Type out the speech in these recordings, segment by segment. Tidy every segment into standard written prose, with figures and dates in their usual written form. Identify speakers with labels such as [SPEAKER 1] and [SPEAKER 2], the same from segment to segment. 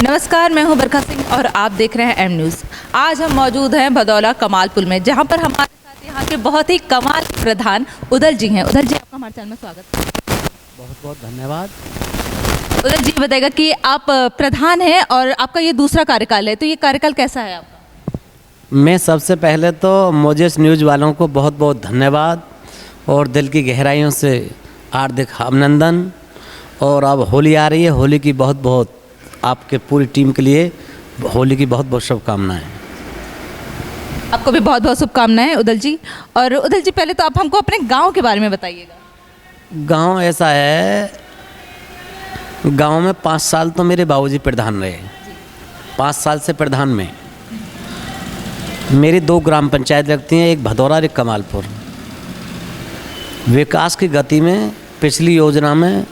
[SPEAKER 1] नमस्कार, मैं हूं बरखा सिंह और आप देख रहे हैं एम न्यूज़। आज हम मौजूद हैं भदौला कमाल पुल में, जहां पर हमारे साथ यहाँ के बहुत ही कमाल प्रधान उदल जी हैं। उदल जी, आपका हमारे चैनल में स्वागत है।
[SPEAKER 2] बहुत बहुत धन्यवाद।
[SPEAKER 1] उदल जी बताइएगा कि आप प्रधान हैं और आपका ये दूसरा कार्यकाल है, तो ये कार्यकाल कैसा है आपका?
[SPEAKER 2] मैं सबसे पहले तो मोजेस न्यूज़ वालों को बहुत बहुत धन्यवाद और दिल की गहराइयों से हार्दिक अभिनंदन। और अब होली आ रही है, होली की बहुत बहुत आपके पूरी टीम के लिए होली की बहुत बहुत शुभकामनाएं।
[SPEAKER 1] आपको भी बहुत बहुत शुभकामनाएं उदल जी। और उदल जी, पहले तो आप हमको अपने गांव के बारे में बताइएगा।
[SPEAKER 2] गांव ऐसा है, गांव में 5 साल तो मेरे बाबूजी प्रधान रहे। 5 साल से प्रधान में मेरी 2 ग्राम पंचायत लगती हैं, एक भदौरा और एक कमालपुर। विकास की गति में पिछली योजना में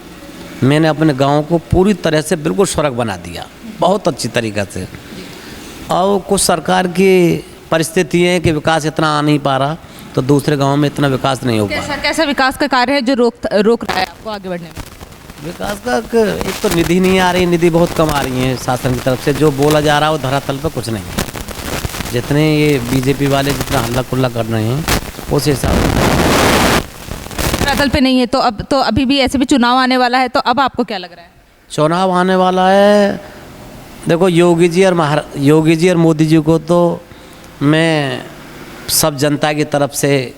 [SPEAKER 2] मैंने अपने गांव को पूरी तरह से बिल्कुल स्वर्ग बना दिया, बहुत अच्छी तरीक़ा से। और कुछ सरकार की परिस्थिति है कि विकास इतना आ नहीं पा रहा, तो दूसरे गांव में इतना विकास नहीं हो पा रहा।
[SPEAKER 1] कैसा विकास का कार्य है जो रोक रहा है आपको आगे बढ़ने में?
[SPEAKER 2] विकास का एक तो निधि नहीं आ रही, निधि बहुत कम आ रही है शासन की तरफ से। जो बोला जा रहा है वो धरातल पर कुछ नहीं है। जितने ये बीजेपी वाले जितना हल्ला कुल्ला कर रहे हैं उस हिसाब से
[SPEAKER 1] धरातल पे नहीं है। तो अभी भी ऐसे भी चुनाव आने वाला है, तो अब आपको क्या लग रहा है?
[SPEAKER 2] चुनाव आने वाला है। देखो, योगी जी और मोदी जी को तो मैं सब जनता की तरफ से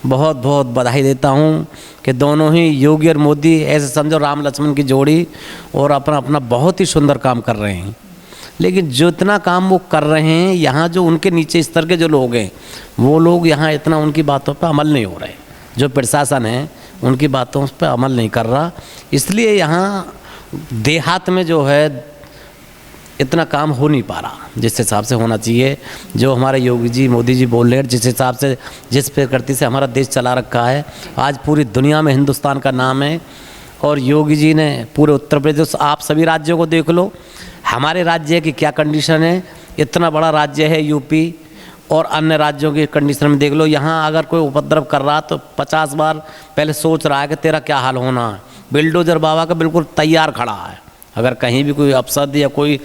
[SPEAKER 2] बहुत बहुत बधाई देता हूँ कि दोनों ही योगी और मोदी ऐसे समझो राम लक्ष्मण की जोड़ी, और अपना अपना बहुत ही सुंदर काम कर रहे हैं। लेकिन जितना काम वो कर रहे हैं, यहाँ जो उनके नीचे स्तर के जो लोग हैं, वो लोग यहाँ इतना उनकी बातों पर अमल नहीं हो रहे। जो प्रशासन है उनकी बातों पर अमल नहीं कर रहा, इसलिए यहाँ देहात में जो है इतना काम हो नहीं पा रहा जिस हिसाब से होना चाहिए। जो हमारे योगी जी मोदी जी बोल रहे हैं, जिस हिसाब से जिस प्रकृति से हमारा देश चला रखा है, आज पूरी दुनिया में हिंदुस्तान का नाम है। और योगी जी ने पूरे उत्तर प्रदेश, आप सभी राज्यों को देख लो, हमारे राज्य की क्या कंडीशन है। इतना बड़ा राज्य है यूपी, और अन्य राज्यों की कंडीशन में देख लो। यहाँ अगर कोई उपद्रव कर रहा तो 50 बार पहले सोच रहा है कि तेरा क्या हाल होना है। बिल्डोजर बाबा का बिल्कुल तैयार खड़ा है। अगर कहीं भी कोई अपशब्द या कोई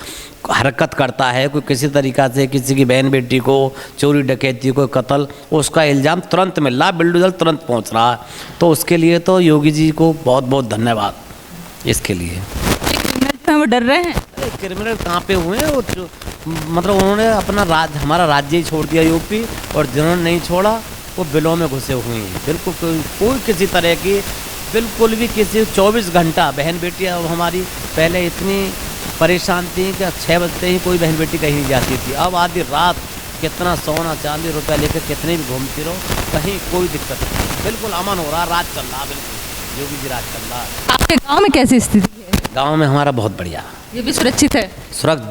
[SPEAKER 2] हरकत करता है, कोई किसी तरीक़ा से किसी की बहन बेटी को चोरी डकैती, कोई कत्ल, उसका इल्ज़ाम तुरंत मिल रहा, बिल्डोजर तुरंत पहुँच रहा है। तो उसके लिए तो योगी जी को बहुत बहुत धन्यवाद इसके लिए।
[SPEAKER 1] वो डर रहे हैं?
[SPEAKER 2] क्रिमिनल कहाँ पे हुए हैं? वो मतलब उन्होंने अपना हमारा राज्य ही छोड़ दिया यूपी, और जिन्होंने नहीं छोड़ा वो बिलों में घुसे हुए हैं। बिल्कुल कोई किसी तरह की बिल्कुल भी किसी 24 घंटा बहन बेटी अब हमारी पहले इतनी परेशान थी कि 6 बजते ही कोई बहन बेटी कहीं नहीं जाती थी। अब आधी रात कितना सोना चांदी रुपया लेकर कितने भी घूमती रहो, कहीं कोई दिक्कत नहीं, बिल्कुल अमन हो रहा, राज चल रहा, बिल्कुल योगी जी राज चल रहा है।
[SPEAKER 1] आपके गाँव में कैसी स्थिति है?
[SPEAKER 2] गाँव में हमारा बहुत बढ़िया,
[SPEAKER 1] ये भी सुरक्षित है?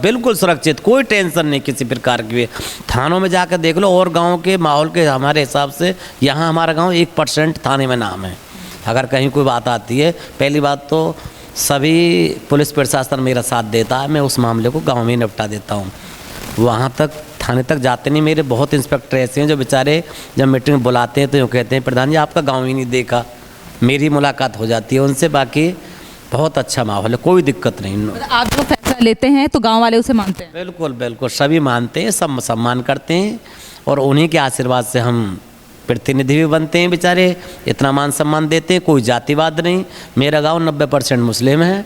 [SPEAKER 2] बिल्कुल सुरक्षित, कोई टेंशन नहीं किसी प्रकार की। थानों में जाकर देख लो, और गांव के माहौल के हमारे हिसाब से यहाँ हमारा गांव 1% थाने में नाम है। अगर कहीं कोई बात आती है, पहली बात तो सभी पुलिस प्रशासन मेरा साथ देता है, मैं उस मामले को गांव में ही निपटा देता हूँ। वहाँ तक थाने तक जाते नहीं। मेरे बहुत इंस्पेक्टर ऐसे हैं जो बेचारे जब मीटिंग में बुलाते हैं तो यूँ कहते हैं, प्रधान जी आपका गाँव ही नहीं देखा। मेरी मुलाकात हो जाती है उनसे, बाकी बहुत अच्छा माहौल है, कोई दिक्कत नहीं।
[SPEAKER 1] आप जो फैसला लेते हैं तो गांव वाले उसे मानते हैं? बिल्कुल
[SPEAKER 2] बिल्कुल, सभी मानते हैं, सब सम्मान करते हैं, और उन्हीं के आशीर्वाद से हम प्रतिनिधि भी बनते हैं। बेचारे इतना मान सम्मान देते हैं, कोई जातिवाद नहीं। मेरा गांव 90% मुस्लिम है,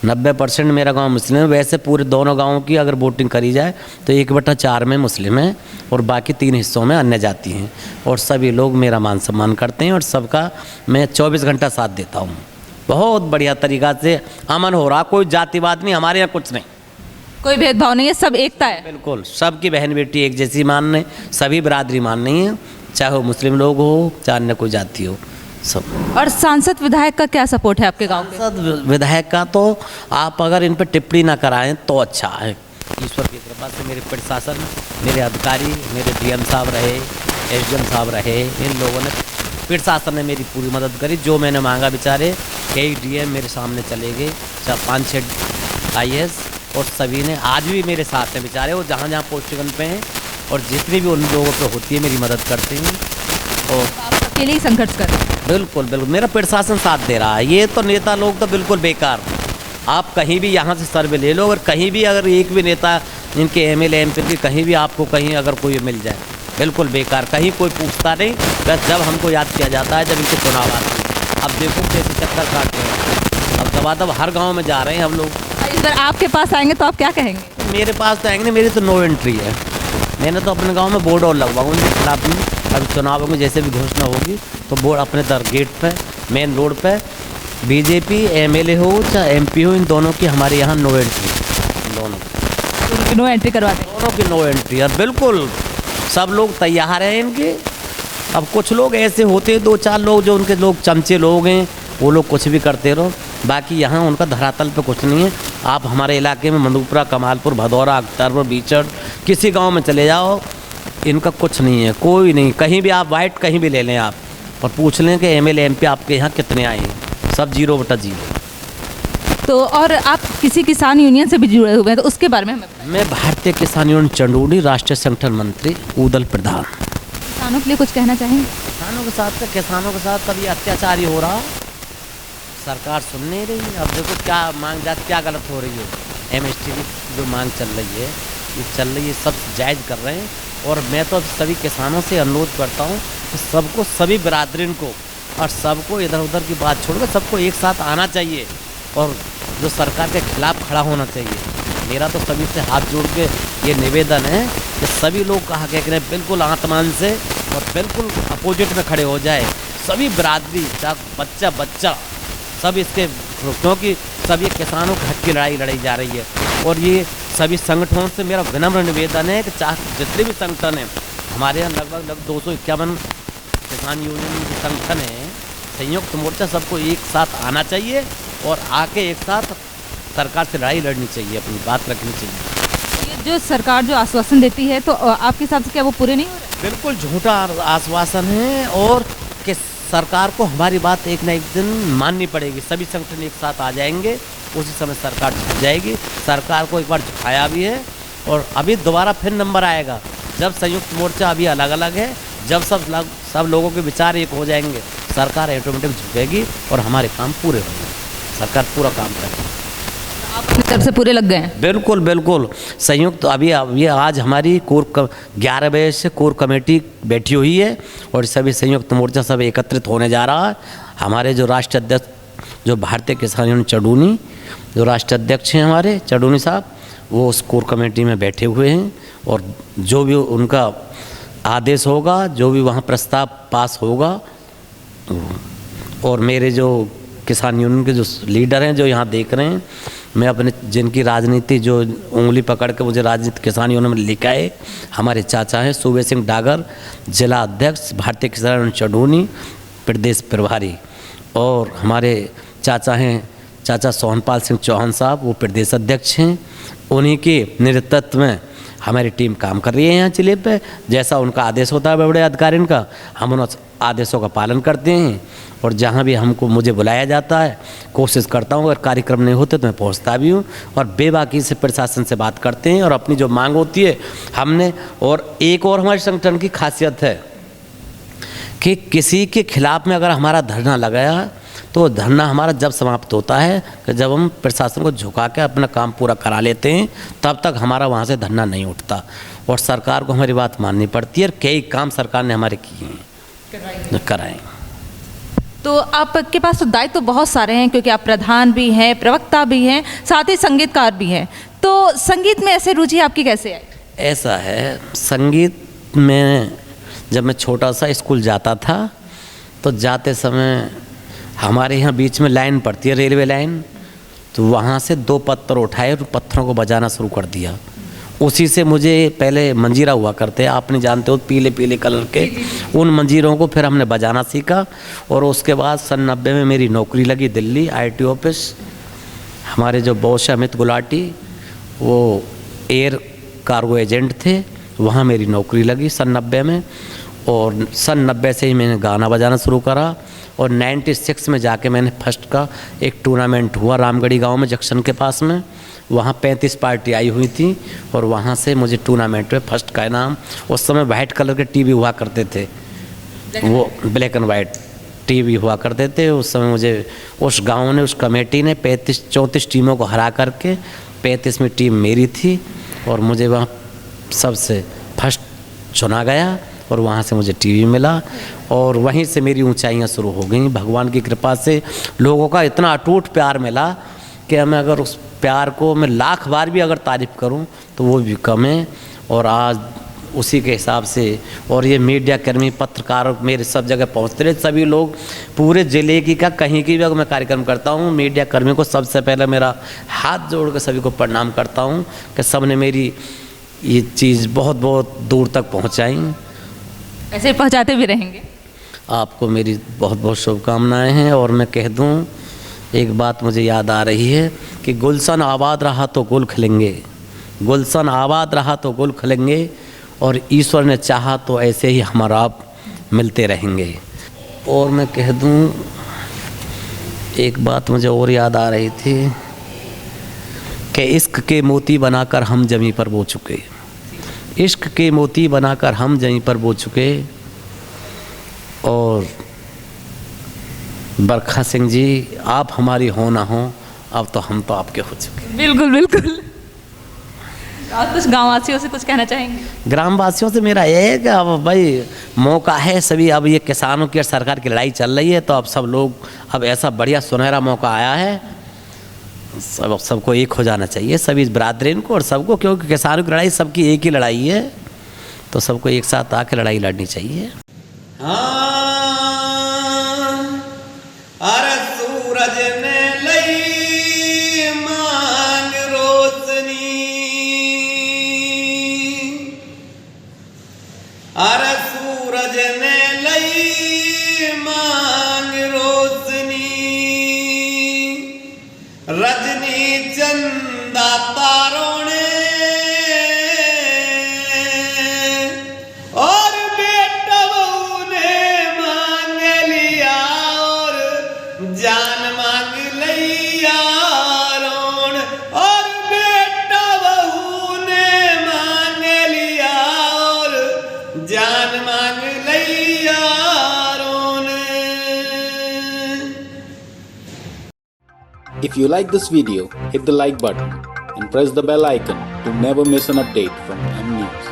[SPEAKER 2] 90% मेरा गांव मुस्लिम है। वैसे पूरे दोनों गाँवों की अगर वोटिंग करी जाए तो 1/4 में मुस्लिम है और बाकी 3 हिस्सों में अन्य जाति हैं। और सभी लोग मेरा मान सम्मान करते हैं, और सबका मैं 24 घंटा साथ देता हूँ। बहुत बढ़िया तरीक़ा से अमन हो रहा, कोई जातिवाद नहीं, हमारे यहाँ कुछ नहीं,
[SPEAKER 1] कोई भेदभाव नहीं है, सब एकता है।
[SPEAKER 2] बिल्कुल, सबकी बहन बेटी एक जैसी मानने, सभी बिरादरी मान रही है, चाहे वो मुस्लिम लोग हो चाहे अन्य कोई जाति हो, सब।
[SPEAKER 1] और सांसद विधायक का क्या सपोर्ट है आपके गांव में?
[SPEAKER 2] सांसद विधायक का तो आप अगर इन पर टिप्पणी ना कराएं तो अच्छा है। ईश्वर की कृपा से मेरे प्रशासन, मेरे अधिकारी, मेरे डीएम साहब रहे, एसडीएम साहब रहे, इन लोगों ने, प्रशासन ने मेरी पूरी मदद करी। जो मैंने मांगा, बेचारे कई डीएम मेरे सामने चले गए, 5-6 IAS, और सभी ने आज भी मेरे साथ हैं बेचारे। वो जहाँ जहाँ पोस्टिंग पे हैं, और जितनी भी उन लोगों पे होती है मेरी मदद करते हैं। और
[SPEAKER 1] आप अकेले ही संघर्ष कर रहे हैं?
[SPEAKER 2] बिल्कुल बिल्कुल, मेरा प्रशासन साथ दे रहा है। ये तो नेता लोग तो बिल्कुल बेकार, आप कहीं भी यहाँ से सर्वे ले लो, अगर कहीं भी अगर एक भी नेता इनके एमएलए एमपी की कहीं भी आपको कहीं अगर कोई मिल जाए, बिल्कुल बेकार, कहीं कोई पूछता नहीं। बस जब हमको याद किया जाता है जब इनके चुनाव आते हैं। अब देखो कैसे चक्कर काटते हैं, अब दबादब हर गांव में जा रहे हैं हम लोग।
[SPEAKER 1] इस बार आपके पास आएंगे तो आप क्या कहेंगे?
[SPEAKER 2] मेरे पास तो आएंगे नहीं, मेरी तो नो एंट्री है। मैंने तो अपने गांव में बोर्ड और लगवाऊँ उनके खिलाफ में। अभी चुनाव में जैसे भी घोषणा होगी तो बोर्ड अपने दर गेट पे, मेन रोड पे, बीजेपी एमएलए हो चाहे एमपी हो, इन दोनों की हमारे यहाँ नो एंट्री, दोनों
[SPEAKER 1] नो एंट्री करवा दें।
[SPEAKER 2] दोनों की नो एंट्री। और बिल्कुल सब लोग तैयार हैं इनके। अब कुछ लोग ऐसे होते हैं, 2-4 लोग जो उनके लोग चमचे लोग हैं, वो लोग कुछ भी करते रहो, बाकी यहाँ उनका धरातल पे कुछ नहीं है। आप हमारे इलाके में मधुपुरा, कमालपुर, भदौरा, अख्तरपुर, बीचड़, किसी गांव में चले जाओ, इनका कुछ नहीं है, कोई नहीं। कहीं भी आप वाइट कहीं भी ले लें आप और पूछ लें कि एमएलए एमपी आपके यहाँ कितने आए हैं, सब 0/0।
[SPEAKER 1] तो और आप किसी किसान यूनियन से भी जुड़े हुए हैं, तो उसके बारे में हमें बताएं।
[SPEAKER 2] मैं भारतीय किसान यूनियन चंडूरी राष्ट्रीय संगठन मंत्री ऊदल प्रधान।
[SPEAKER 1] किसानों के लिए कुछ कहना चाहेंगे?
[SPEAKER 2] किसानों के साथ कभी अत्याचार ही हो रहा, सरकार सुन नहीं रही। अब देखो क्या मांग जात क्या गलत हो रही है। एमएसटी की जो मांग चल रही है, ये चल रही है, सब जायज़ कर रहे हैं। और मैं तो सभी किसानों से अनुरोध करता हूँ कि सबको, सभी बिरादरीन को और सबको इधर उधर की बात छोड़कर सबको एक साथ आना चाहिए और जो सरकार के खिलाफ खड़ा होना चाहिए। मेरा तो सभी से हाथ जोड़ के ये निवेदन है कि सभी लोग कहा कह रहे हैं बिल्कुल आत्मान से और बिल्कुल अपोजिट में खड़े हो जाए। सभी बिरादरी, चाहे बच्चा सब इसके, क्योंकि सब ये किसानों के हक की लड़ाई लड़ी जा रही है। और ये सभी संगठनों से मेरा विनम्र निवेदन है कि चाहे जितने भी संगठन हैं, हमारे यहाँ लगभग 251 किसान यूनियन संगठन हैं, संयुक्त मोर्चा, सबको एक साथ आना चाहिए और आके एक साथ सरकार से लड़ाई लड़नी चाहिए, अपनी बात रखनी चाहिए।
[SPEAKER 1] ये जो सरकार जो आश्वासन देती है, तो आपके हिसाब से क्या वो पूरे नहीं हो रहे?
[SPEAKER 2] बिल्कुल झूठा आश्वासन है और कि सरकार को हमारी बात एक न एक दिन माननी पड़ेगी। सभी संगठन एक साथ आ जाएंगे, उसी समय सरकार झुक जाएगी। सरकार को एक बार झुकाया भी है और अभी दोबारा फिर नंबर आएगा जब संयुक्त मोर्चा, अभी अलग अलग है, जब सब लोगों के विचार एक हो जाएंगे, सरकार ऑटोमेटिक झुकेगी और हमारे काम पूरे होंगे, सरकार पूरा काम करेगी।
[SPEAKER 1] आप अपनी तरफ से पूरे लग गए हैं?
[SPEAKER 2] बिल्कुल बिल्कुल। संयुक्त अभी ये आज हमारी 11 बजे से कोर कमेटी बैठी हुई है और सभी संयुक्त मोर्चा सब एकत्रित होने जा रहा है। हमारे जो राष्ट्रीय अध्यक्ष, जो भारतीय किसान यूनियन चडूनी, जो राष्ट्रीय अध्यक्ष हैं हमारे चडूनी साहब, वो उस कोर कमेटी में बैठे हुए हैं और जो भी उनका आदेश होगा, जो भी वहाँ प्रस्ताव पास होगा, और मेरे जो किसान यूनियन के जो लीडर हैं जो यहाँ देख रहे हैं, मैं अपने जिनकी राजनीति जो उंगली पकड़ के मुझे राजनीति किसान यूनियन में लेकर आए, हमारे चाचा हैं सूबे सिंह डागर, जिला अध्यक्ष भारतीय किसान यूनियन चडूनी, प्रदेश प्रभारी, और हमारे चाचा हैं चाचा सोहनपाल सिंह चौहान साहब, वो प्रदेश अध्यक्ष हैं। उन्हीं के नेतृत्व में हमारी टीम काम कर रही है यहाँ जिले पे। जैसा उनका आदेश होता है बड़े अधिकारियों का, हम उन आदेशों का पालन करते हैं और जहाँ भी मुझे बुलाया जाता है कोशिश करता हूँ, अगर कार्यक्रम नहीं होते तो मैं पहुँचता भी हूँ और बेबाकी से प्रशासन से बात करते हैं और अपनी जो मांग होती है हमने। और एक और हमारे संगठन की खासियत है कि किसी के खिलाफ में अगर हमारा धरना लगाया तो धरना हमारा जब समाप्त होता है कि जब हम प्रशासन को झुका के अपना काम पूरा करा लेते हैं, तब तक हमारा वहाँ से धरना नहीं उठता और सरकार को हमारी बात माननी पड़ती है। और कई काम सरकार ने हमारे किए हैं, कराएँ।
[SPEAKER 1] तो आपके पास तो दायित्व तो बहुत सारे हैं, क्योंकि आप प्रधान भी हैं, प्रवक्ता भी हैं, साथ ही संगीतकार भी हैं। तो संगीत में ऐसे रुचि आपकी कैसे आई? ऐसा
[SPEAKER 2] है, संगीत में जब मैं छोटा सा स्कूल जाता था तो जाते समय हमारे यहाँ बीच में लाइन पड़ती है, रेलवे लाइन, तो वहाँ से 2 पत्थर उठाए और पत्थरों को बजाना शुरू कर दिया। उसी से मुझे पहले मंजीरा हुआ करते हैं, आप नहीं जानते हो, पीले पीले कलर के, उन मंजीरों को फिर हमने बजाना सीखा। और उसके बाद सन 90 में मेरी नौकरी लगी दिल्ली IT ऑफिस। हमारे जो बॉस अमित गुलाटी, वो एयर कार्गो एजेंट थे, वहाँ मेरी नौकरी लगी सन 90 में। और सन 90 से ही मैंने गाना बजाना शुरू करा और 96 में जाके मैंने फर्स्ट का एक टूर्नामेंट हुआ रामगढ़ी गांव में जंक्शन के पास में, वहाँ 35 पार्टी आई हुई थी और वहाँ से मुझे टूर्नामेंट में फर्स्ट का इनाम। उस समय वाइट कलर के टीवी हुआ करते थे, वो ब्लैक एंड वाइट, टीवी हुआ करते थे। उस समय मुझे उस गांव ने, उस कमेटी ने 34 टीमों को हरा करके 35वीं टीम मेरी थी और मुझे वहाँ सबसे फर्स्ट चुना गया और वहाँ से मुझे टीवी मिला और वहीं से मेरी ऊंचाइयाँ शुरू हो गई। भगवान की कृपा से लोगों का इतना अटूट प्यार मिला कि मैं अगर उस प्यार को मैं लाख बार भी अगर तारीफ़ करूं तो वो भी कम है। और आज उसी के हिसाब से और ये मीडिया कर्मी, पत्रकार मेरे सब जगह पहुंचते रहे, सभी लोग पूरे ज़िले की का कहीं की भी अगर मैं कार्यक्रम करता हूं, मीडिया कर्मी को सबसे पहले मेरा हाथ जोड़ कर सभी को प्रणाम करता हूं कि सब ने मेरी ये चीज़ बहुत बहुत दूर तक पहुंचाई।
[SPEAKER 1] ऐसे पहुंचाते भी रहेंगे।
[SPEAKER 2] आपको मेरी बहुत बहुत शुभकामनाएं हैं। और मैं कह दूं, एक बात मुझे याद आ रही है कि गुलशन आबाद रहा तो गुल खिलेंगे, गुलशन आबाद रहा तो गुल खिलेंगे और ईश्वर ने चाहा तो ऐसे ही हमारा आप मिलते रहेंगे। और मैं कह दूं, एक बात मुझे और याद आ रही थी कि इश्क के मोती बनाकर हम जमीन पर बो चुके, इश्क के मोती बनाकर हम जमीन पर बो चुके। और बरखा सिंह जी, आप हमारी हो ना हो, अब तो हम तो आपके हो चुके।
[SPEAKER 1] बिल्कुल बिल्कुल। आप कुछ गाँववासियों से कुछ कहना चाहेंगे?
[SPEAKER 2] ग्रामवासियों से मेरा ये है कि अब भाई मौका है सभी, अब ये किसानों की और सरकार की लड़ाई चल रही है तो अब सब लोग, अब ऐसा बढ़िया सुनहरा मौका आया है, सबको एक हो जाना चाहिए, सभी बरादरीन को और सबको, क्योंकि किसानों की लड़ाई सबकी एक ही लड़ाई है, तो सबको एक साथ आके लड़ाई लड़नी चाहिए।
[SPEAKER 3] अरे सूरज ने लई मांग रोशनी, अरे सूरज ने लई मांग रोशनी, रजनी चंदा तारों ने और बेटा बहू ने मांग लिया और जान मांग लिया रोण, और बेटा बहू ने मांग लिया और जान मांग लिया रोण।
[SPEAKER 4] If you like this video, hit the like button and press the bell icon to never miss an update from M News.